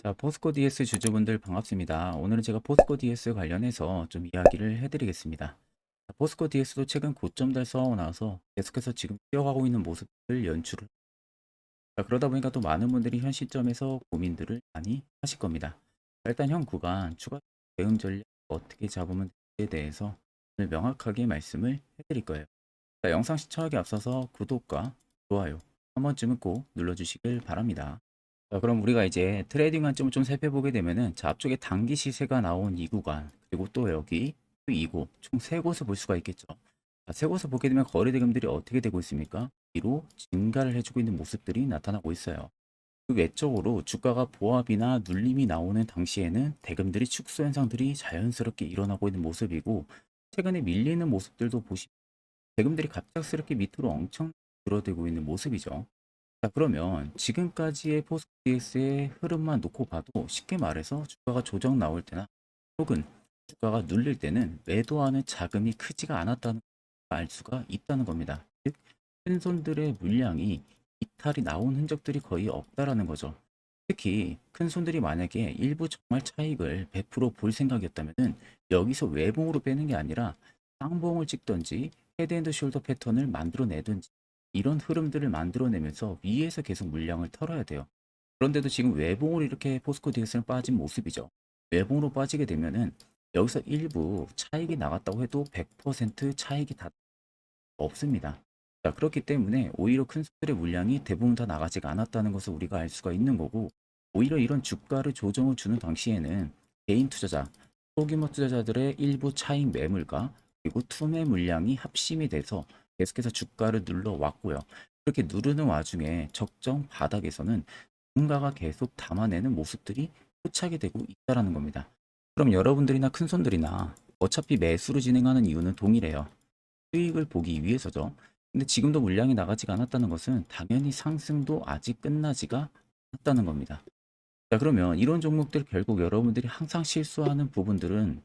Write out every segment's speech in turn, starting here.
자, 포스코 DS 주주분들 반갑습니다. 오늘은 제가 포스코 DS 관련해서 좀 이야기를 해드리겠습니다. 자, 포스코 DS도 최근 고점 달성하고 나서 계속해서 지금 뛰어가고 있는 모습을 연출을. 자, 그러다 보니까 또 많은 분들이 현 시점에서 고민들을 많이 하실 겁니다. 자, 일단 현 구간 추가 대응 전략 어떻게 잡으면 되는지에 대해서 오늘 명확하게 말씀을 해드릴 거예요. 자, 영상 시청하기 앞서서 구독과 좋아요 한 번쯤은 꼭 눌러주시길 바랍니다. 자, 그럼 우리가 이제 트레이딩 관점을 좀 살펴보게 되면은 자, 앞쪽에 단기 시세가 나온 이 구간 그리고 또 여기 또 이곳 총 세 곳을 볼 수가 있겠죠. 자, 세 곳을 보게 되면 거래 대금들이 어떻게 되고 있습니까? 뒤로 증가를 해주고 있는 모습들이 나타나고 있어요. 그 외적으로 주가가 보합이나 눌림이 나오는 당시에는 대금들이 축소 현상들이 자연스럽게 일어나고 있는 모습이고, 최근에 밀리는 모습들도 보시면 대금들이 갑작스럽게 밑으로 엄청 줄어들고 있는 모습이죠. 자, 그러면 지금까지의 포스트엑스의 흐름만 놓고 봐도 쉽게 말해서 주가가 조정 나올 때나 혹은 주가가 눌릴 때는 매도하는 자금이 크지가 않았다는 걸 알 수가 있다는 겁니다. 즉, 큰 손들의 물량이 이탈이 나온 흔적들이 거의 없다라는 거죠. 특히 큰 손들이 만약에 일부 정말 차익을 100%볼 생각이었다면은 여기서 외봉으로 빼는 게 아니라 쌍봉을 찍던지 헤드앤드 숄더 패턴을 만들어내든지 이런 흐름들을 만들어내면서 위에서 계속 물량을 털어야 돼요. 그런데도 지금 외봉으로 이렇게 포스코 DX는 빠진 모습이죠. 외봉으로 빠지게 되면은 여기서 일부 차익이 나갔다고 해도 100% 차익이 다 없습니다. 자, 그렇기 때문에 오히려 큰 수들의 물량이 대부분 다 나가지가 않았다는 것을 우리가 알 수가 있는 거고, 오히려 이런 주가를 조정을 주는 당시에는 개인 투자자, 소규모 투자자들의 일부 차익 매물과 그리고 투매 물량이 합심이 돼서 계속해서 주가를 눌러왔고요. 그렇게 누르는 와중에 적정 바닥에서는 누군가가 계속 담아내는 모습들이 포착이 되고 있다는 겁니다. 그럼 여러분들이나 큰손들이나 어차피 매수를 진행하는 이유는 동일해요. 수익을 보기 위해서죠. 근데 지금도 물량이 나가지가 않았다는 것은 당연히 상승도 아직 끝나지가 않았다는 겁니다. 자, 그러면 이런 종목들 결국 여러분들이 항상 실수하는 부분들은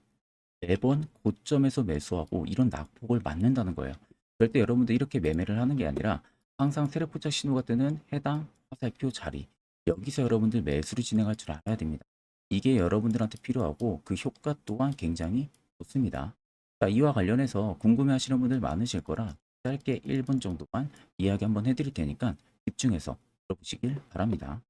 매번 고점에서 매수하고 이런 낙폭을 맞는다는 거예요. 절대 여러분들 이렇게 매매를 하는 게 아니라 항상 세력 포착 신호가 뜨는 해당 화살표 자리, 여기서 여러분들 매수를 진행할 줄 알아야 됩니다. 이게 여러분들한테 필요하고 그 효과 또한 굉장히 좋습니다. 자, 이와 관련해서 궁금해 하시는 분들 많으실 거라 짧게 1분 정도만 이야기 한번 해드릴 테니까 집중해서 들어보시길 바랍니다.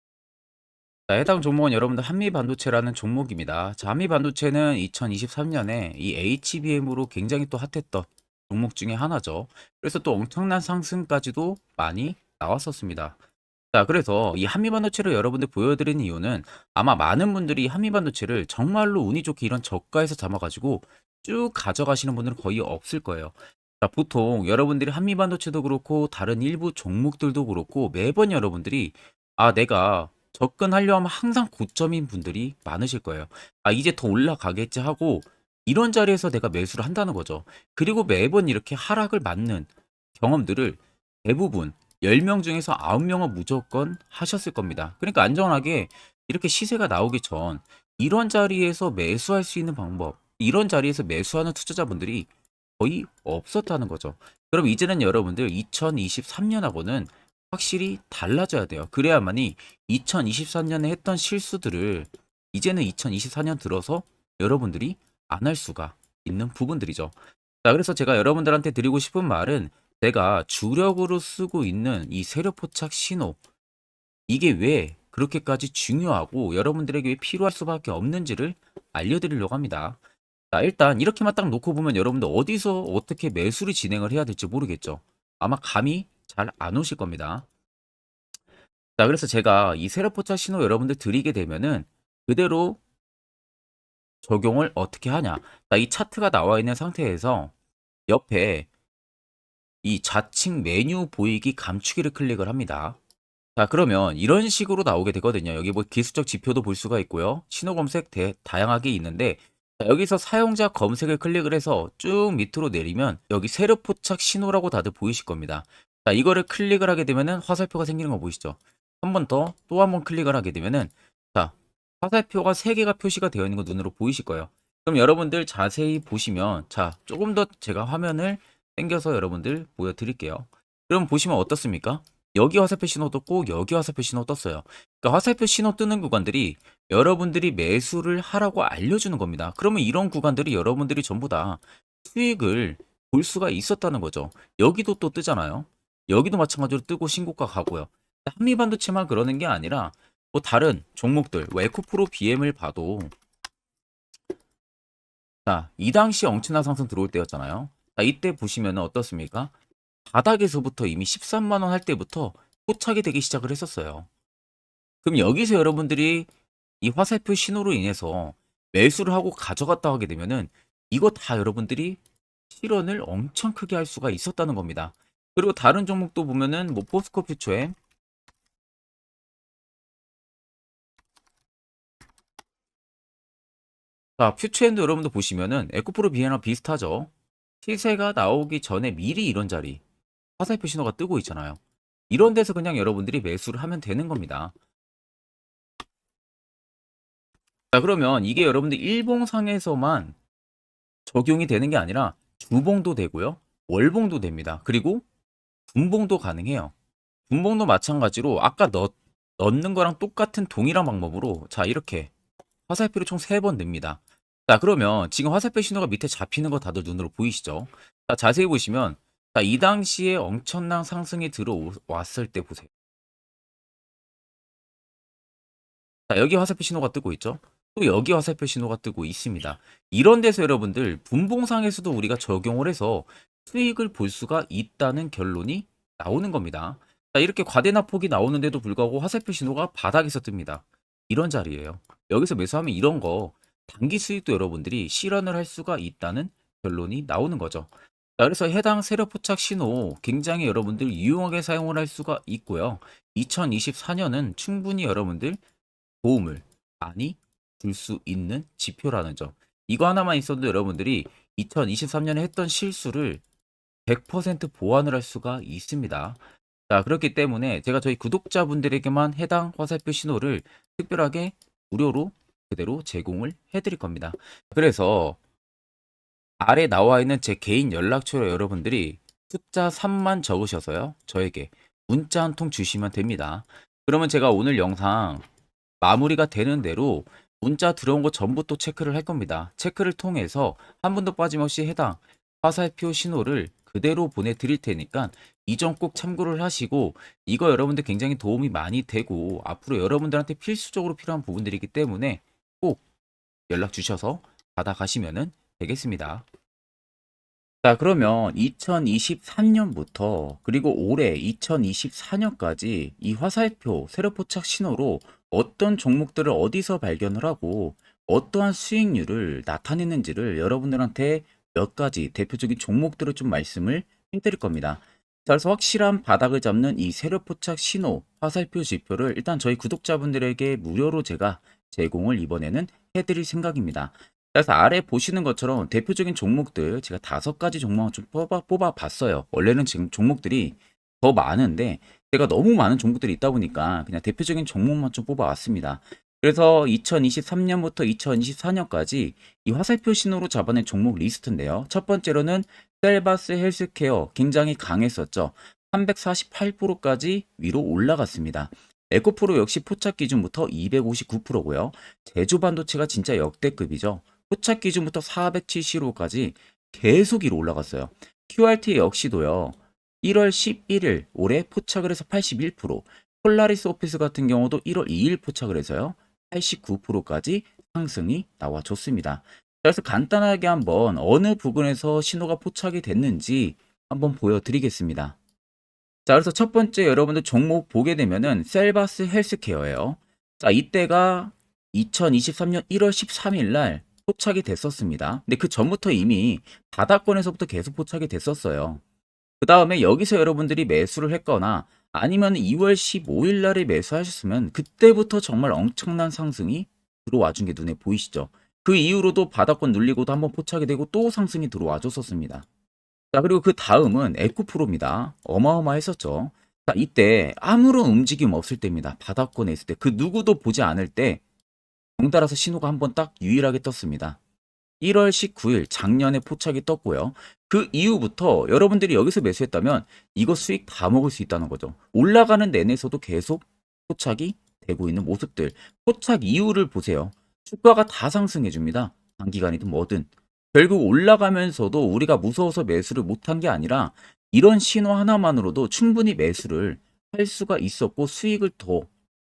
자, 해당 종목은 여러분들 한미반도체라는 종목입니다. 자, 한미반도체는 2023년에 이 HBM으로 굉장히 또 핫했던 종목 중에 하나죠. 그래서 또 엄청난 상승까지도 많이 나왔었습니다. 자, 그래서 이 한미반도체를 여러분들 보여드리는 이유는 아마 많은 분들이 한미반도체를 정말로 운이 좋게 이런 저가에서 잡아가지고 쭉 가져가시는 분들은 거의 없을 거예요. 자, 보통 여러분들이 한미반도체도 그렇고 다른 일부 종목들도 그렇고 매번 여러분들이 내가 접근하려 하면 항상 고점인 분들이 많으실 거예요. 이제 더 올라가겠지 하고 이런 자리에서 내가 매수를 한다는 거죠. 그리고 매번 이렇게 하락을 맞는 경험들을 대부분 10명 중에서 9명은 무조건 하셨을 겁니다. 그러니까 안전하게 이렇게 시세가 나오기 전 이런 자리에서 매수할 수 있는 방법, 이런 자리에서 매수하는 투자자분들이 거의 없었다는 거죠. 그럼 이제는 여러분들 2023년하고는 확실히 달라져야 돼요. 그래야만이 2023년에 했던 실수들을 이제는 2024년 들어서 여러분들이 안 할 수가 있는 부분들이죠. 자, 그래서 제가 여러분들한테 드리고 싶은 말은 내가 주력으로 쓰고 있는 이 세력 포착 신호, 이게 왜 그렇게까지 중요하고 여러분들에게 왜 필요할 수밖에 없는지를 알려드리려고 합니다. 자, 일단 이렇게만 딱 놓고 보면 여러분들 어디서 어떻게 매수를 진행을 해야 될지 모르겠죠. 아마 감이 잘 안 오실 겁니다. 자, 그래서 제가 이 세력 포착 신호 여러분들 드리게 되면은 그대로 적용을 어떻게 하냐. 자, 이 차트가 나와 있는 상태에서 옆에 이 좌측 메뉴 보이기 감추기를 클릭을 합니다. 자, 그러면 이런 식으로 나오게 되거든요. 여기 뭐 기술적 지표도 볼 수가 있고요. 신호 검색 다양하게 있는데, 자, 여기서 사용자 검색을 클릭을 해서 쭉 밑으로 내리면 여기 세력 포착 신호라고 다들 보이실 겁니다. 자, 이거를 클릭을 하게 되면은 화살표가 생기는 거 보이시죠? 한 번 더 또 한 번 클릭을 하게 되면은 자, 화살표가 3개가 표시가 되어 있는 거 눈으로 보이실 거예요. 그럼 여러분들 자세히 보시면 자, 조금 더 제가 화면을 당겨서 여러분들 보여드릴게요. 그럼 보시면 어떻습니까? 여기 화살표 신호 떴고 여기 화살표 신호 떴어요. 그러니까 화살표 신호 뜨는 구간들이 여러분들이 매수를 하라고 알려주는 겁니다. 그러면 이런 구간들이 여러분들이 전부 다 수익을 볼 수가 있었다는 거죠. 여기도 또 뜨잖아요. 여기도 마찬가지로 뜨고 신고가 가고요. 한미반도체만 그러는 게 아니라 뭐 다른 종목들, 뭐 에코프로 BM을 봐도 자, 이 당시 엄청난 상승 들어올 때였잖아요. 자, 이때 보시면 어떻습니까? 바닥에서부터 이미 13만 원 할 때부터 포착이 되기 시작을 했었어요. 그럼 여기서 여러분들이 이 화살표 신호로 인해서 매수를 하고 가져갔다 하게 되면은 이거 다 여러분들이 실현을 엄청 크게 할 수가 있었다는 겁니다. 그리고 다른 종목도 보면은 뭐 포스코 퓨처엠, 자, 퓨처엠도 여러분들 보시면은 에코프로 비에나 비슷하죠. 시세가 나오기 전에 미리 이런 자리 화살표 신호가 뜨고 있잖아요. 이런 데서 그냥 여러분들이 매수를 하면 되는 겁니다. 자, 그러면 이게 여러분들 일봉상에서만 적용이 되는 게 아니라 주봉도 되고요. 월봉도 됩니다. 그리고 분봉도 가능해요. 분봉도 마찬가지로 아까 넣는 거랑 똑같은 동일한 방법으로 자, 이렇게 화살표를 총 3번 냅니다. 자, 그러면 지금 화살표 신호가 밑에 잡히는 거 다들 눈으로 보이시죠? 자, 자세히 보시면 자, 이 당시에 엄청난 상승이 들어왔을 때 보세요. 자, 여기 화살표 신호가 뜨고 있죠? 또 여기 화살표 신호가 뜨고 있습니다. 이런 데서 여러분들 분봉상에서도 우리가 적용을 해서 수익을 볼 수가 있다는 결론이 나오는 겁니다. 자, 이렇게 과대납폭이 나오는데도 불구하고 화살표 신호가 바닥에서 뜹니다. 이런 자리예요. 여기서 매수하면 이런 거 단기 수익도 여러분들이 실현을 할 수가 있다는 결론이 나오는 거죠. 자, 그래서 해당 세력 포착 신호 굉장히 여러분들 유용하게 사용을 할 수가 있고요. 2024년은 충분히 여러분들 도움을 많이 줄 수 있는 지표라는 점. 이거 하나만 있어도 여러분들이 2023년에 했던 실수를 100% 보완을 할 수가 있습니다. 자, 그렇기 때문에 제가 저희 구독자분들에게만 해당 화살표 신호를 특별하게 무료로 그대로 제공을 해드릴 겁니다. 그래서 아래 나와 있는 제 개인 연락처로 여러분들이 숫자 3만 적으셔서요. 저에게 문자 한 통 주시면 됩니다. 그러면 제가 오늘 영상 마무리가 되는 대로 문자 들어온 거 전부 또 체크를 할 겁니다. 체크를 통해서 한 번도 빠짐없이 해당 화살표 신호를 그대로 보내드릴 테니까 이 점 꼭 참고를 하시고 이거 여러분들 굉장히 도움이 많이 되고 앞으로 여러분들한테 필수적으로 필요한 부분들이기 때문에 꼭 연락 주셔서 받아가시면 되겠습니다. 자, 그러면 2023년부터 그리고 올해 2024년까지 이 화살표 세력포착 신호로 어떤 종목들을 어디서 발견을 하고 어떠한 수익률을 나타내는지를 여러분들한테 몇 가지 대표적인 종목들을 좀 말씀을 해드릴 겁니다. 자, 그래서 확실한 바닥을 잡는 이 세력포착 신호 화살표 지표를 일단 저희 구독자분들에게 무료로 제가 제공을 이번에는 해드릴 생각입니다. 그래서 아래 보시는 것처럼 대표적인 종목들 제가 5가지 종목을 좀 뽑아 봤어요. 원래는 지금 종목들이 더 많은데 제가 너무 많은 종목들이 있다 보니까 그냥 대표적인 종목만 좀 뽑아 왔습니다. 그래서 2023년부터 2024년까지 이 화살표 신호로 잡아낸 종목 리스트인데요. 첫 번째로는 셀바스 헬스케어 굉장히 강했었죠. 348%까지 위로 올라갔습니다. 에코프로 역시 포착 기준부터 259%고요. 제주반도체가 진짜 역대급이죠. 포착 기준부터 475까지 계속 위로 올라갔어요. QRT 역시도요. 1월 11일 올해 포착을 해서 81%, 폴라리스 오피스 같은 경우도 1월 2일 포착을 해서요. 89%까지 상승이 나와줬습니다. 그래서 간단하게 한번 어느 부분에서 신호가 포착이 됐는지 한번 보여드리겠습니다. 자, 그래서 첫 번째 여러분들 종목 보게 되면은 셀바스 헬스케어예요. 자, 이때가 2023년 1월 13일 날 포착이 됐었습니다. 근데 그 전부터 이미 바닥권에서부터 계속 포착이 됐었어요. 그 다음에 여기서 여러분들이 매수를 했거나 아니면 2월 15일 날에 매수하셨으면 그때부터 정말 엄청난 상승이 들어와 준 게 눈에 보이시죠? 그 이후로도 바닥권 눌리고도 한번 포착이 되고 또 상승이 들어와 줬었습니다. 자, 그리고 그 다음은 에코프로입니다. 어마어마했었죠. 자, 이때 아무런 움직임 없을 때입니다. 바닥권에 있을 때. 그 누구도 보지 않을 때 덩달아서 신호가 한번 딱 유일하게 떴습니다. 1월 19일 작년에 포착이 떴고요. 그 이후부터 여러분들이 여기서 매수했다면 이거 수익 다 먹을 수 있다는 거죠. 올라가는 내내서도 계속 포착이 되고 있는 모습들. 포착 이후를 보세요. 주가가 다 상승해 줍니다. 단기간이든 뭐든. 결국 올라가면서도 우리가 무서워서 매수를 못한 게 아니라 이런 신호 하나만으로도 충분히 매수를 할 수가 있었고 수익을 더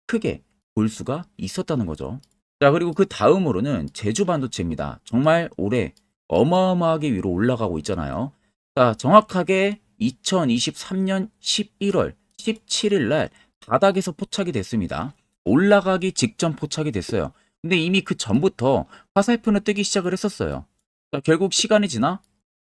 크게 볼 수가 있었다는 거죠. 자, 그리고 그 다음으로는 제주 반도체입니다. 정말 올해 어마어마하게 위로 올라가고 있잖아요. 자, 정확하게 2023년 11월 17일 날 바닥에서 포착이 됐습니다. 올라가기 직전 포착이 됐어요. 근데 이미 그 전부터 화살표는 뜨기 시작을 했었어요. 자, 결국 시간이 지나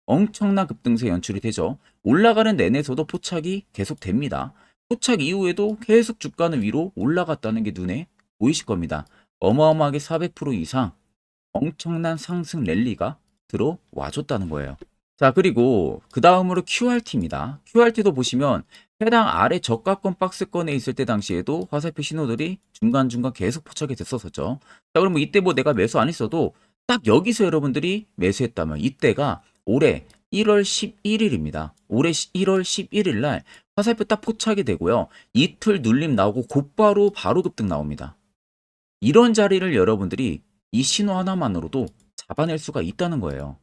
엄청난 급등세 연출이 되죠. 올라가는 내내서도 포착이 계속 됩니다. 포착 이후에도 계속 주가는 위로 올라갔다는 게 눈에 보이실 겁니다. 어마어마하게 400% 이상 엄청난 상승 랠리가 들어와줬다는 거예요. 자, 그리고 그 다음으로 QRT입니다. QRT도 보시면 해당 아래 저가권 박스권에 있을 때 당시에도 화살표 신호들이 중간중간 계속 포착이 됐었었죠. 자, 그러면 이때 뭐 내가 매수 안 했어도 딱 여기서 여러분들이 매수했다면 이때가 올해 1월 11일입니다. 올해 1월 11일 날 화살표 딱 포착이 되고요. 이틀 눌림 나오고 곧바로 바로 급등 나옵니다. 이런 자리를 여러분들이 이 신호 하나만으로도 잡아낼 수가 있다는 거예요.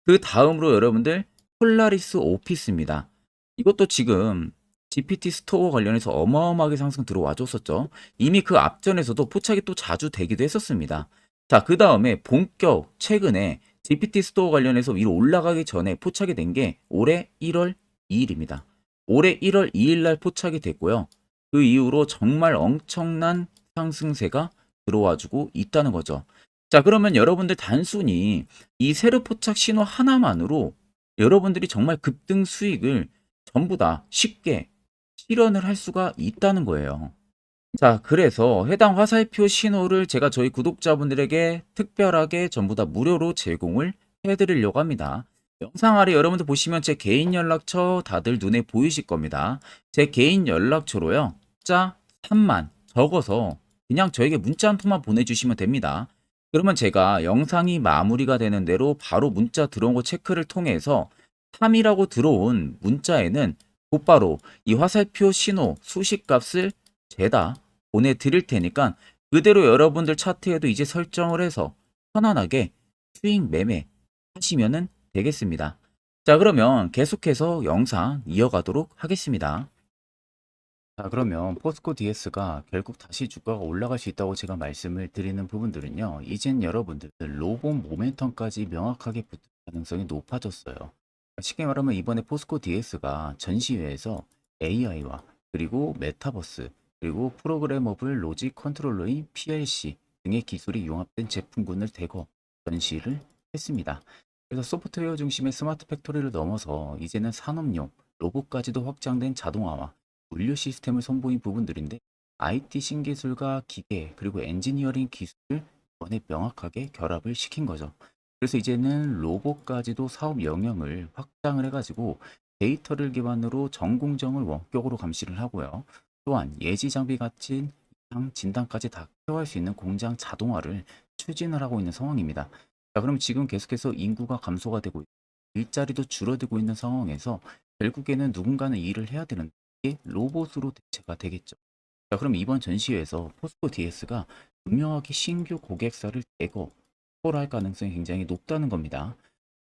그 다음으로 여러분들 폴라리스 오피스입니다. 이것도 지금 GPT 스토어 관련해서 어마어마하게 상승 들어와 줬었죠. 이미 그 앞전에서도 포착이 또 자주 되기도 했었습니다. 자, 그 다음에 본격 최근에 GPT 스토어 관련해서 위로 올라가기 전에 포착이 된 게 올해 1월 2일입니다. 올해 1월 2일 날 포착이 됐고요. 그 이후로 정말 엄청난 상승세가 들어와주고 있다는 거죠. 자, 그러면 여러분들 단순히 이 세로 포착 신호 하나만으로 여러분들이 정말 급등 수익을 전부 다 쉽게 실현을 할 수가 있다는 거예요. 자, 그래서 해당 화살표 신호를 제가 저희 구독자분들에게 특별하게 전부 다 무료로 제공을 해드리려고 합니다. 영상 아래 여러분들 보시면 제 개인 연락처 다들 눈에 보이실 겁니다. 제 개인 연락처로요. 자 3만 적어서 그냥 저에게 문자 한 통만 보내주시면 됩니다. 그러면 제가 영상이 마무리가 되는 대로 바로 문자 들어온 거 체크를 통해서 3이라고 들어온 문자에는 곧바로 이 화살표 신호 수식값을 죄다 보내드릴 테니까 그대로 여러분들 차트에도 이제 설정을 해서 편안하게 수익 매매 하시면 되겠습니다. 자, 그러면 계속해서 영상 이어가도록 하겠습니다. 자, 그러면 포스코 DS가 결국 다시 주가가 올라갈 수 있다고 제가 말씀을 드리는 부분들은요. 이젠 여러분들 로봇 모멘텀까지 명확하게 붙을 가능성이 높아졌어요. 쉽게 말하면 이번에 포스코 DS가 전시회에서 AI와 그리고 메타버스 그리고 프로그래머블 로직 컨트롤러인 PLC 등의 기술이 융합된 제품군을 대거 전시를 했습니다. 그래서 소프트웨어 중심의 스마트 팩토리를 넘어서 이제는 산업용 로봇까지도 확장된 자동화와 물류 시스템을 선보인 부분들인데 IT 신기술과 기계 그리고 엔지니어링 기술을 이번에 명확하게 결합을 시킨 거죠. 그래서 이제는 로봇까지도 사업 영역을 확장을 해가지고 데이터를 기반으로 전공정을 원격으로 감시를 하고요. 또한 예지 장비 같은 이상 진단까지 다 케어할 수 있는 공장 자동화를 추진을 하고 있는 상황입니다. 자, 그럼 지금 계속해서 인구가 감소가 되고 일자리도 줄어들고 있는 상황에서 결국에는 누군가는 일을 해야 되는 게 로봇으로 대체가 되겠죠. 자, 그럼 이번 전시회에서 포스코 DS가 분명하게 신규 고객사를 대거 확보할 가능성이 굉장히 높다는 겁니다.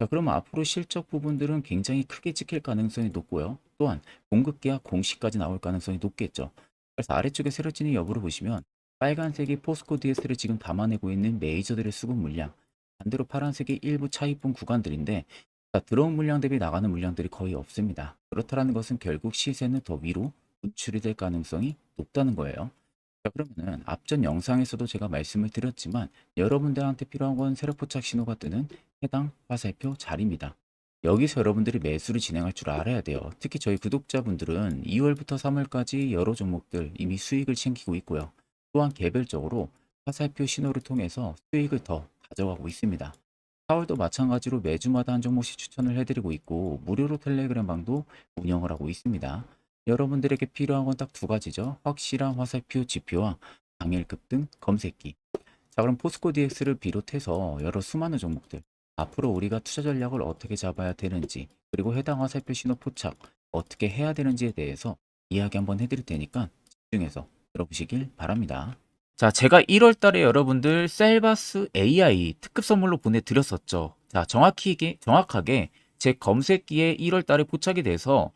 자, 그럼 앞으로 실적 부분들은 굉장히 크게 찍힐 가능성이 높고요. 또한 공급 계약 공시까지 나올 가능성이 높겠죠. 그래서 아래쪽에 세로진의 여부를 보시면 빨간색이 포스코 DS를 지금 담아내고 있는 메이저들의 수급 물량, 반대로 파란색이 일부 차입분 구간들인데 자, 들어온 물량 대비 나가는 물량들이 거의 없습니다. 그렇다는 것은 결국 시세는 더 위로 분출이 될 가능성이 높다는 거예요. 자, 그러면은 앞전 영상에서도 제가 말씀을 드렸지만 여러분들한테 필요한 건 세력 포착 신호가 뜨는 해당 화살표 자리입니다. 여기서 여러분들이 매수를 진행할 줄 알아야 돼요. 특히 저희 구독자분들은 2월부터 3월까지 여러 종목들 이미 수익을 챙기고 있고요. 또한 개별적으로 화살표 신호를 통해서 수익을 더 가져가고 있습니다. 4월도 마찬가지로 매주마다 한 종목씩 추천을 해드리고 있고 무료로 텔레그램 방도 운영을 하고 있습니다. 여러분들에게 필요한 건 딱 두 가지죠. 확실한 화살표 지표와 당일 급등 검색기. 자, 그럼 포스코 DX를 비롯해서 여러 수많은 종목들 앞으로 우리가 투자 전략을 어떻게 잡아야 되는지, 그리고 해당 화살표 신호 포착 어떻게 해야 되는지에 대해서 이야기 한번 해드릴 테니까 집중해서 들어보시길 바랍니다. 자, 제가 1월 달에 여러분들 셀바스 AI 특급 선물로 보내드렸었죠. 자, 정확하게 제 검색기에 1월 달에 포착이 돼서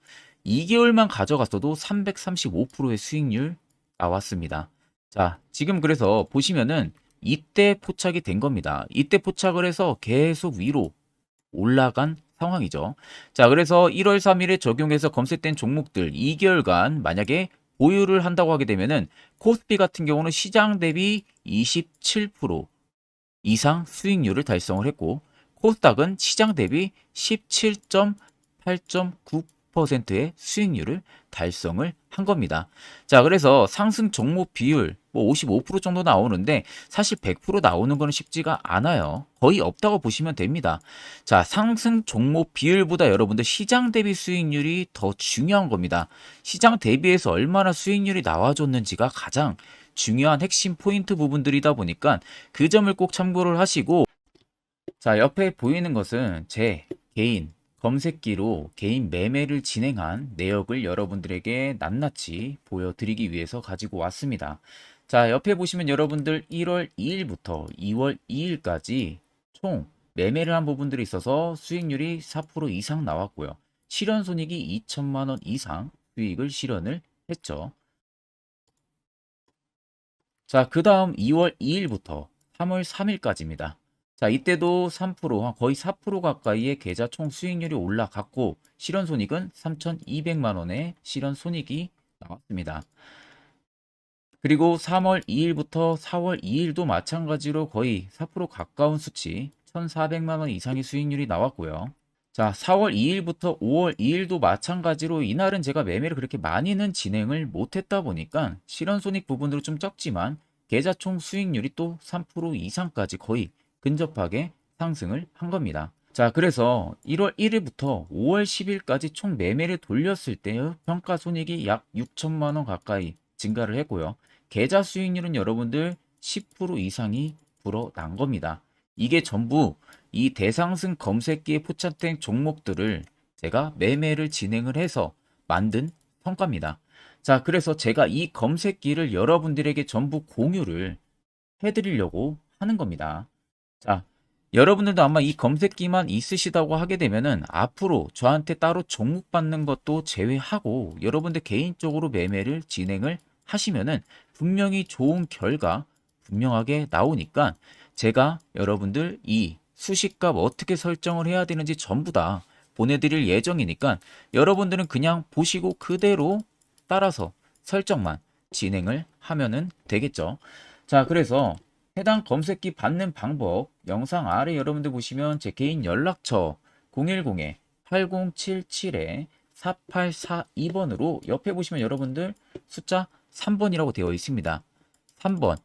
2개월만 가져갔어도 335%의 수익률 나왔습니다. 자, 지금 그래서 보시면은 이때 포착이 된 겁니다. 이때 포착을 해서 계속 위로 올라간 상황이죠. 자, 그래서 1월 3일에 적용해서 검색된 종목들 2개월간 만약에 보유를 한다고 하게 되면은 코스피 같은 경우는 시장 대비 27% 이상 수익률을 달성을 했고, 코스닥은 시장 대비 17.8.9%의 수익률을 달성을 한 겁니다. 자, 그래서 상승 종목 비율 뭐 55% 정도 나오는데 사실 100% 나오는 거는 쉽지가 않아요. 거의 없다고 보시면 됩니다. 자, 상승 종목 비율보다 여러분들 시장 대비 수익률이 더 중요한 겁니다. 시장 대비해서 얼마나 수익률이 나와줬는지가 가장 중요한 핵심 포인트 부분들이다 보니까 그 점을 꼭 참고를 하시고, 자, 옆에 보이는 것은 제 개인 검색기로 개인 매매를 진행한 내역을 여러분들에게 낱낱이 보여드리기 위해서 가지고 왔습니다. 자, 옆에 보시면 여러분들 1월 2일부터 2월 2일까지 총 매매를 한 부분들이 있어서 수익률이 4% 이상 나왔고요. 실현 손익이 2천만 원 이상 수익을 실현을 했죠. 자, 그 다음 2월 2일부터 3월 3일까지입니다. 자, 이때도 3%, 거의 4% 가까이의 계좌 총 수익률이 올라갔고, 실현손익은 3,200만 원의 실현손익이 나왔습니다. 그리고 3월 2일부터 4월 2일도 마찬가지로 거의 4% 가까운 수치, 1,400만 원 이상의 수익률이 나왔고요. 자, 4월 2일부터 5월 2일도 마찬가지로 이날은 제가 매매를 그렇게 많이는 진행을 못했다 보니까 실현손익 부분으로 좀 적지만 계좌 총 수익률이 또 3% 이상까지 거의 근접하게 상승을 한 겁니다. 자, 그래서 1월 1일부터 5월 10일까지 총 매매를 돌렸을 때의 평가 손익이 약 6천만 원 가까이 증가를 했고요. 계좌 수익률은 여러분들 10% 이상이 불어난 겁니다. 이게 전부 이 대상승 검색기에 포착된 종목들을 제가 매매를 진행을 해서 만든 성과입니다. 자, 그래서 제가 이 검색기를 여러분들에게 전부 공유를 해드리려고 하는 겁니다. 자, 여러분들도 아마 이 검색기만 있으시다고 하게 되면은 앞으로 저한테 따로 종목 받는 것도 제외하고 여러분들 개인적으로 매매를 진행을 하시면은 분명히 좋은 결과 분명하게 나오니까 제가 여러분들 이 수식값 어떻게 설정을 해야 되는지 전부 다 보내드릴 예정이니까 여러분들은 그냥 보시고 그대로 따라서 설정만 진행을 하면은 되겠죠. 자, 그래서 해당 검색기 받는 방법 영상 아래 여러분들 보시면 제 개인 연락처 010-8077-4842번으로 옆에 보시면 여러분들 숫자 3번이라고 되어 있습니다. 3번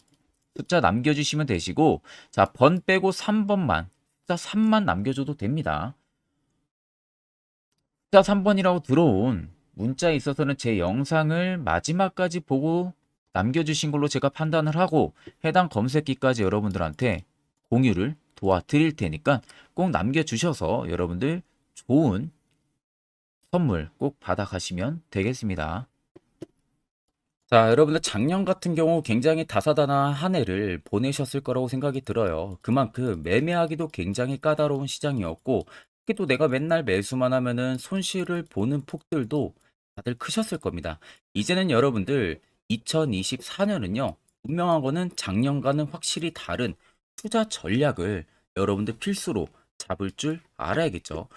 숫자 남겨주시면 되시고, 자, 번 빼고 3번만, 숫자 3만 남겨줘도 됩니다. 숫자 3번이라고 들어온 문자에 있어서는 제 영상을 마지막까지 보고 남겨주신 걸로 제가 판단을 하고 해당 검색기까지 여러분들한테 공유를 도와드릴 테니까 꼭 남겨주셔서 여러분들 좋은 선물 꼭 받아가시면 되겠습니다. 자, 여러분들 작년 같은 경우 굉장히 다사다난한 한 해를 보내셨을 거라고 생각이 들어요. 그만큼 매매하기도 굉장히 까다로운 시장이었고, 특히 또 내가 맨날 매수만 하면은 손실을 보는 폭들도 다들 크셨을 겁니다. 이제는 여러분들 2024년은요, 분명한 거는 작년과는 확실히 다른 투자 전략을 여러분들 필수로 잡을 줄 알아야겠죠.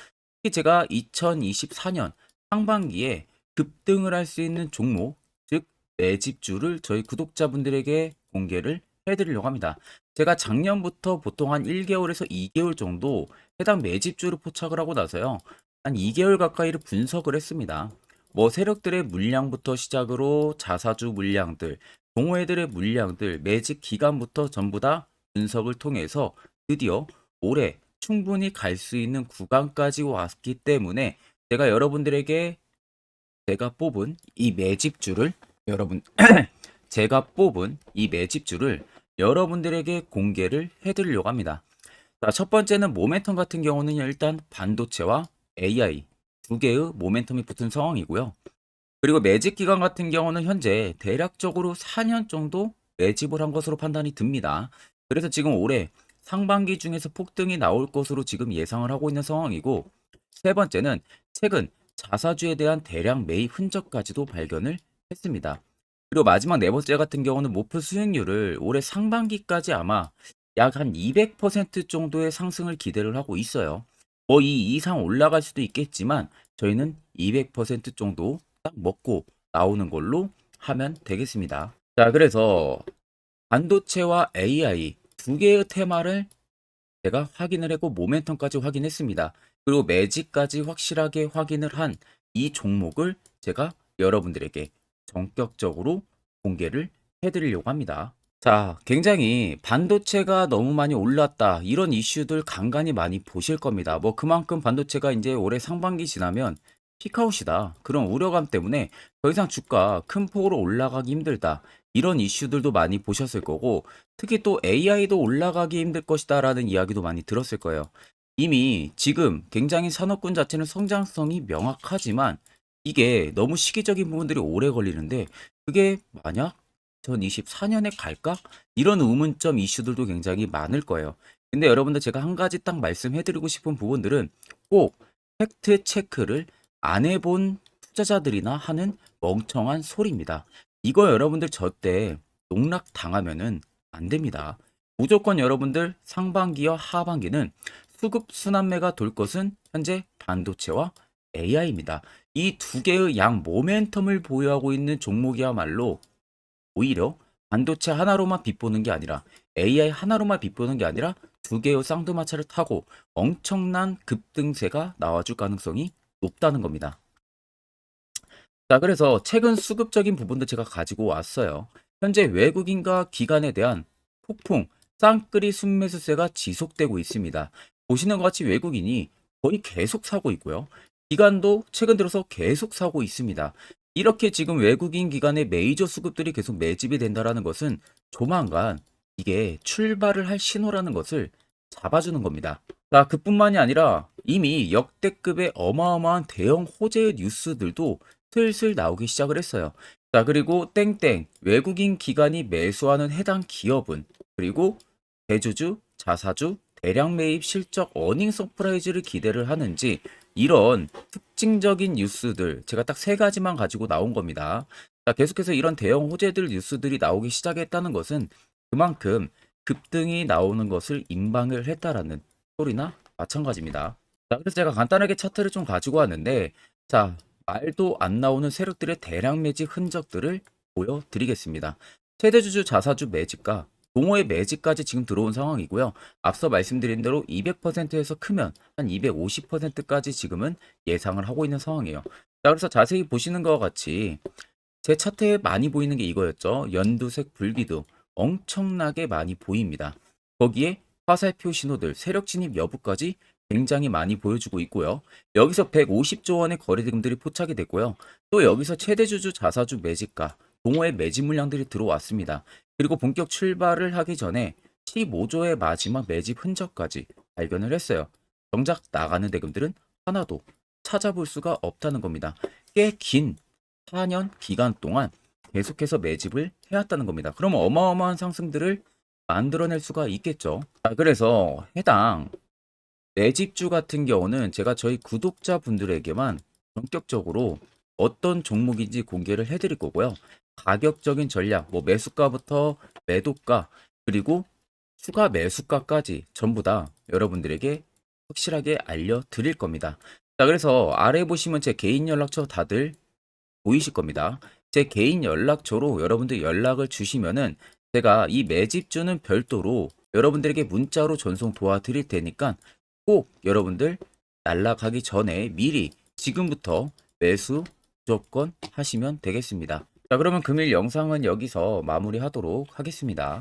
특히 제가 2024년 상반기에 급등을 할 수 있는 종목, 즉 매집주를 저희 구독자분들에게 공개를 해드리려고 합니다. 제가 작년부터 보통 한 1개월에서 2개월 정도 해당 매집주를 포착을 하고 나서요. 한 2개월 가까이를 분석을 했습니다. 뭐 세력들의 물량부터 시작으로 자사주 물량들, 동호회들의 물량들, 매집 기간부터 전부 다 분석을 통해서 드디어 올해 충분히 갈 수 있는 구간까지 왔기 때문에 제가 여러분들에게 제가 뽑은 이 매집주를 여러분 제가 뽑은 이 매집주를 여러분들에게 공개를 해드리려고 합니다. 자, 첫 번째는 모멘텀 같은 경우는 일단 반도체와 AI 두 개의 모멘텀이 붙은 상황이고요. 그리고 매집 기간 같은 경우는 현재 대략적으로 4년 정도 매집을 한 것으로 판단이 듭니다. 그래서 지금 올해 상반기 중에서 폭등이 나올 것으로 지금 예상을 하고 있는 상황이고, 세 번째는 최근 자사주에 대한 대량 매입 흔적까지도 발견을 했습니다. 그리고 마지막 네 번째 같은 경우는 목표 수익률을 올해 상반기까지 아마 약 한 200% 정도의 상승을 기대를 하고 있어요. 뭐 이 이상 올라갈 수도 있겠지만 저희는 200% 정도 딱 먹고 나오는 걸로 하면 되겠습니다. 자, 그래서 반도체와 AI 두 개의 테마를 제가 확인을 했고 모멘텀까지 확인했습니다. 그리고 매직까지 확실하게 확인을 한 이 종목을 제가 여러분들에게 전격적으로 공개를 해드리려고 합니다. 자, 굉장히 반도체가 너무 많이 올랐다, 이런 이슈들 간간히 많이 보실 겁니다. 뭐 그만큼 반도체가 이제 올해 상반기 지나면 피크아웃이다, 그런 우려감 때문에 더 이상 주가 큰 폭으로 올라가기 힘들다, 이런 이슈들도 많이 보셨을 거고, 특히 또 AI도 올라가기 힘들 것이다 라는 이야기도 많이 들었을 거예요. 이미 지금 굉장히 산업군 자체는 성장성이 명확하지만 이게 너무 시기적인 부분들이 오래 걸리는데, 그게 만약 2024년에 갈까? 이런 의문점 이슈들도 굉장히 많을 거예요. 근데 여러분들, 제가 한 가지 딱 말씀해드리고 싶은 부분들은 꼭 팩트 체크를 안 해본 투자자들이나 하는 멍청한 소리입니다. 이거 여러분들 저때 농락 당하면은 안 됩니다. 무조건 여러분들 상반기와 하반기는 수급 순환매가 돌 것은 현재 반도체와 AI입니다. 이 두 개의 양 모멘텀을 보유하고 있는 종목이야말로 오히려 반도체 하나로만 빗보는 게 아니라 AI 하나로만 빗보는 게 아니라 두 개의 쌍두마차를 타고 엄청난 급등세가 나와줄 가능성이 높다는 겁니다. 자, 그래서 최근 수급적인 부분도 제가 가지고 왔어요. 현재 외국인과 기관에 대한 폭풍 쌍끌이 순매수세가 지속되고 있습니다. 보시는 것 같이 외국인이 거의 계속 사고 있고요. 기관도 최근 들어서 계속 사고 있습니다. 이렇게 지금 외국인 기관의 메이저 수급들이 계속 매집이 된다라는 것은 조만간 이게 출발을 할 신호라는 것을 잡아주는 겁니다. 자, 그뿐만이 아니라 이미 역대급의 어마어마한 대형 호재의 뉴스들도 슬슬 나오기 시작을 했어요. 자, 그리고 땡땡 외국인 기관이 매수하는 해당 기업은, 그리고 대주주, 자사주, 대량 매입 실적 어닝 서프라이즈를 기대를 하는지, 이런 특징적인 뉴스들 제가 딱 세 가지만 가지고 나온 겁니다. 자, 계속해서 이런 대형 호재들 뉴스들이 나오기 시작했다는 것은 그만큼 급등이 나오는 것을 임방을 했다라는 소리나 마찬가지입니다. 자, 그래서 제가 간단하게 차트를 좀 가지고 왔는데, 자, 말도 안 나오는 세력들의 대량 매집 흔적들을 보여드리겠습니다. 최대주주 자사주 매집과 동호회 매집까지 지금 들어온 상황이고요. 앞서 말씀드린 대로 200%에서 크면 한 250%까지 지금은 예상을 하고 있는 상황이에요. 자, 그래서 자세히 보시는 것과 같이 제 차트에 많이 보이는 게 이거였죠. 연두색 불기둥 엄청나게 많이 보입니다. 거기에 화살표 신호들, 세력 진입 여부까지 굉장히 많이 보여주고 있고요. 여기서 150조 원의 거래대금들이 포착이 됐고요. 또 여기서 최대주주 자사주 매집가, 동호회 매집 물량들이 들어왔습니다. 그리고 본격 출발을 하기 전에 15조의 마지막 매집 흔적까지 발견을 했어요. 정작 나가는 대금들은 하나도 찾아볼 수가 없다는 겁니다. 꽤 긴 4년 기간 동안 계속해서 매집을 해왔다는 겁니다. 그럼 어마어마한 상승들을 만들어낼 수가 있겠죠. 자, 그래서 해당 매집주 같은 경우는 제가 저희 구독자분들에게만 본격적으로 어떤 종목인지 공개를 해드릴 거고요. 가격적인 전략, 뭐 매수가부터 매도가, 그리고 추가 매수가까지 전부 다 여러분들에게 확실하게 알려드릴 겁니다. 자, 그래서 아래 보시면 제 개인 연락처 다들 보이실 겁니다. 제 개인 연락처로 여러분들 연락을 주시면은 제가 이 매집주는 별도로 여러분들에게 문자로 전송 도와드릴 테니까 꼭 여러분들 날라가기 전에 미리 지금부터 매수 무조건 하시면 되겠습니다. 자, 그러면 금일 영상은 여기서 마무리하도록 하겠습니다.